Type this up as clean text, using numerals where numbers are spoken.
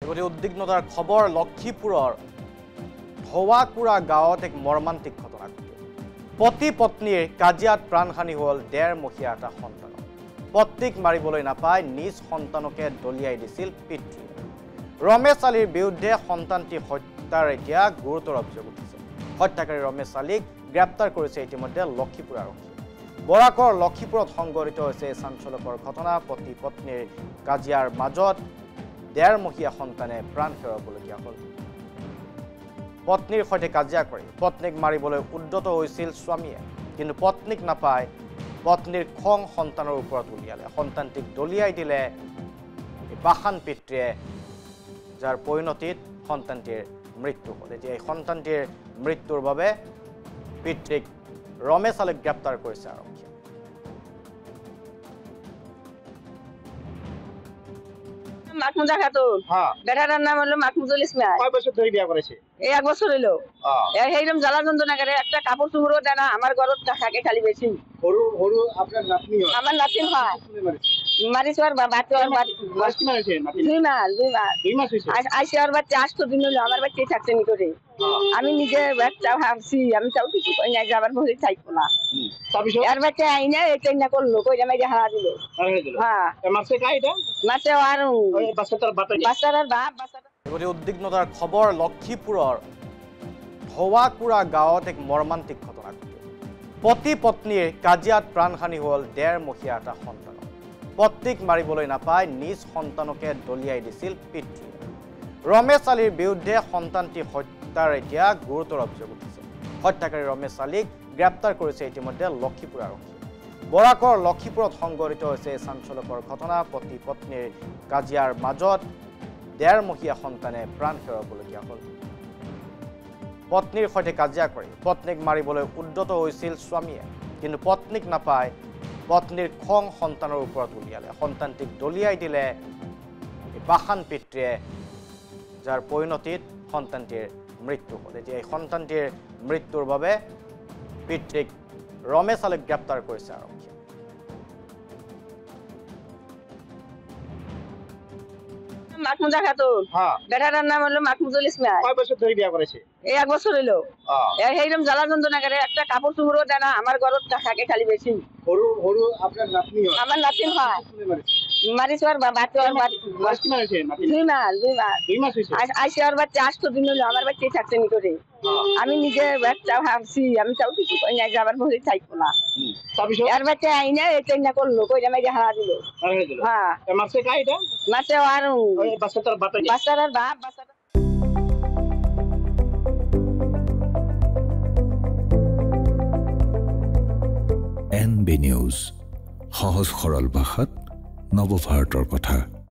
এগতি উদ্বিগ্নতাৰ খবৰ লক্ষীপুৰেৰ ধোয়াকুড়া গাঁৱত এক মর্মান্তিক ঘটনা ঘটে পতি পত্নীর কাজিয়াত প্রাণহানি হল 1.5 মহীয়া এটা সন্তান পত্নীক মারিবলৈ নাপায় নিজ সন্তানকে দলিয়াই দিছিল পিতৃ রমেশ আলীর বিরুদ্ধে সন্তানটি হত্যার এতিয়া গুরুতর অভিযোগ উঠিছে হত্যাকারী রমেশ আলীক গ্রেপ্তার করেছে ইতিমধ্যে লক্ষীপুর আরক্ষী বৰাকৰ লক্ষীপুৰত সংঘটিত হয়েছে চাঞ্চল্যকৰ ঘটনা পতি পত্নীৰ কাজিয়াৰ মাজত 1.5 মহীয়া সন্তানে প্ৰাণ হেৰুৱাবলগীয়া হল পত্নীৰ সৈতে কাজিয়া কৰি পত্নীক মাৰিবলৈ উদ্যত হৈছিল স্বামীয়ে কিন্তু পত্নীক নাপায় পত্নীৰ খং সন্তানৰ ওপৰত উলিয়ালে সন্তানটিক দলিয়াই দিলে পাখান পিতৃয়ে যাৰ পৰিণতিত সন্তানটিৰ মৃত্যু হল এতিয়া এই সন্তানটিৰ মৃত্যুৰ বাবে পিতৃক রমেশ আলীক গ্রেপ্তার করেছে আরক্ষী মাহমুদা খাতুন বেটাটার নাম হলো মাহমুদুল ইসলাম কয় বছর ধরে বিয়া করেছে এই 1 বছর হইলো এইরকম জ্বালা যন্ত্রণা করে একটা কাপড় চুমড়ো দেয় না আমার ঘরত থাকে খালি বেশি হরু হরু আপনার নাতনি হয় আমার নাতিন হয় মারিস আর বাচ্চা আর মাস কি মারিছে নাতনি 2 মাস হইছে আইসি আর বাচ্চা 8 দিন হলো আমার বাচ্চা থাকছে নি করে আমি নিজে বাচ্চা ভাবছি আমি চাও কিছু কই না যাবার বলে থাকবো না আর বাচ্চা আইনা এটা না করলো কই আমি হারা দিল হ্যাঁ মাসে কাইটা মাসে আর বাচ্চাটার বাচ্চার বাপ বাচ্চাটা এগতি উদ্বিগ্নতার খবর লক্ষীপুরের ধোয়াকুড়া গাঁৱত এক মর্মান্তিক ঘটনা ঘটে পতি পত্নীর কাজিয়াত প্রাণহানি হল 1.5 মহীয়া এটা সন্তান পত্নীক মারিবলৈ নাপায় নিজ সন্তানকে দলিয়াই দিছিল পিতৃ রমেশ আলীর বিরুদ্ধে সন্তানটি হত্যার এতিয়া গুরুতর অভিযোগ উঠিছে হত্যাকারী রমেশ আলীক গ্রেপ্তার করেছে ইতিমধ্যে লক্ষীপুর আরক্ষী বৰাকৰ লক্ষীপুৰত সংঘটিত হয়েছে চাঞ্চল্যকৰ ঘটনা পতি পত্নীৰ কাজিয়াৰ মাজত 1.5 মহীয়া সন্তানে প্ৰাণ হেৰুৱাবলগীয়া হল পত্নীৰ সৈতে কাজিয়া কৰি পত্নীক মাৰিবলৈ উদ্যত হৈছিল স্বামীয়ে কিন্তু পত্নীক নাপায় পত্নীৰ খং সন্তানৰ ওপৰত উলিয়ালে সন্তানটিক দলিয়াই দিলে পাখান পিতৃয়ে যাৰ পৰিণতিত সন্তানটিৰ মৃত্যু হল এতিয়া এই সন্তানটিৰ মৃত্যুৰ বাবে পিতৃক রমেশ আলীক গ্রেপ্তার করেছে আরক্ষী মাহমুদা খাতুন বেটাটার নাম হলো মাহমুদুল ইসলাম কয় বছর ধরে বিয়া করেছে এই 1 বছর হইলো এইরকম জ্বালা যন্ত্রণা করে একটা কাপড় চুমড়ো দেয় না আমার ঘরত থাকে খালি বেশি হরু হরু আপনার নাতনি হয় আমার নাতিন হয় মারিস আর বাচ্চা আর মাস কি মারিছে নাতনি 2 মাস হইছে আইসি আর বাচ্চা 8 দিন হলো আমার বাচ্চা থাকছে নি করে আমি নিজে বাচ্চা ভাবছি আমি চাও কিছু কই না যাবার বলে থাকবো না আর বাচ্চা আইনা এটা না করলো কই আমি হারা দিল হ্যাঁ মাসে কাইটা মাসে আর বাচ্চার আর বাপ বাচ্চাটা NB নিউজ সহজ সৰল ভাষাত নৱভাৰতৰ কথা।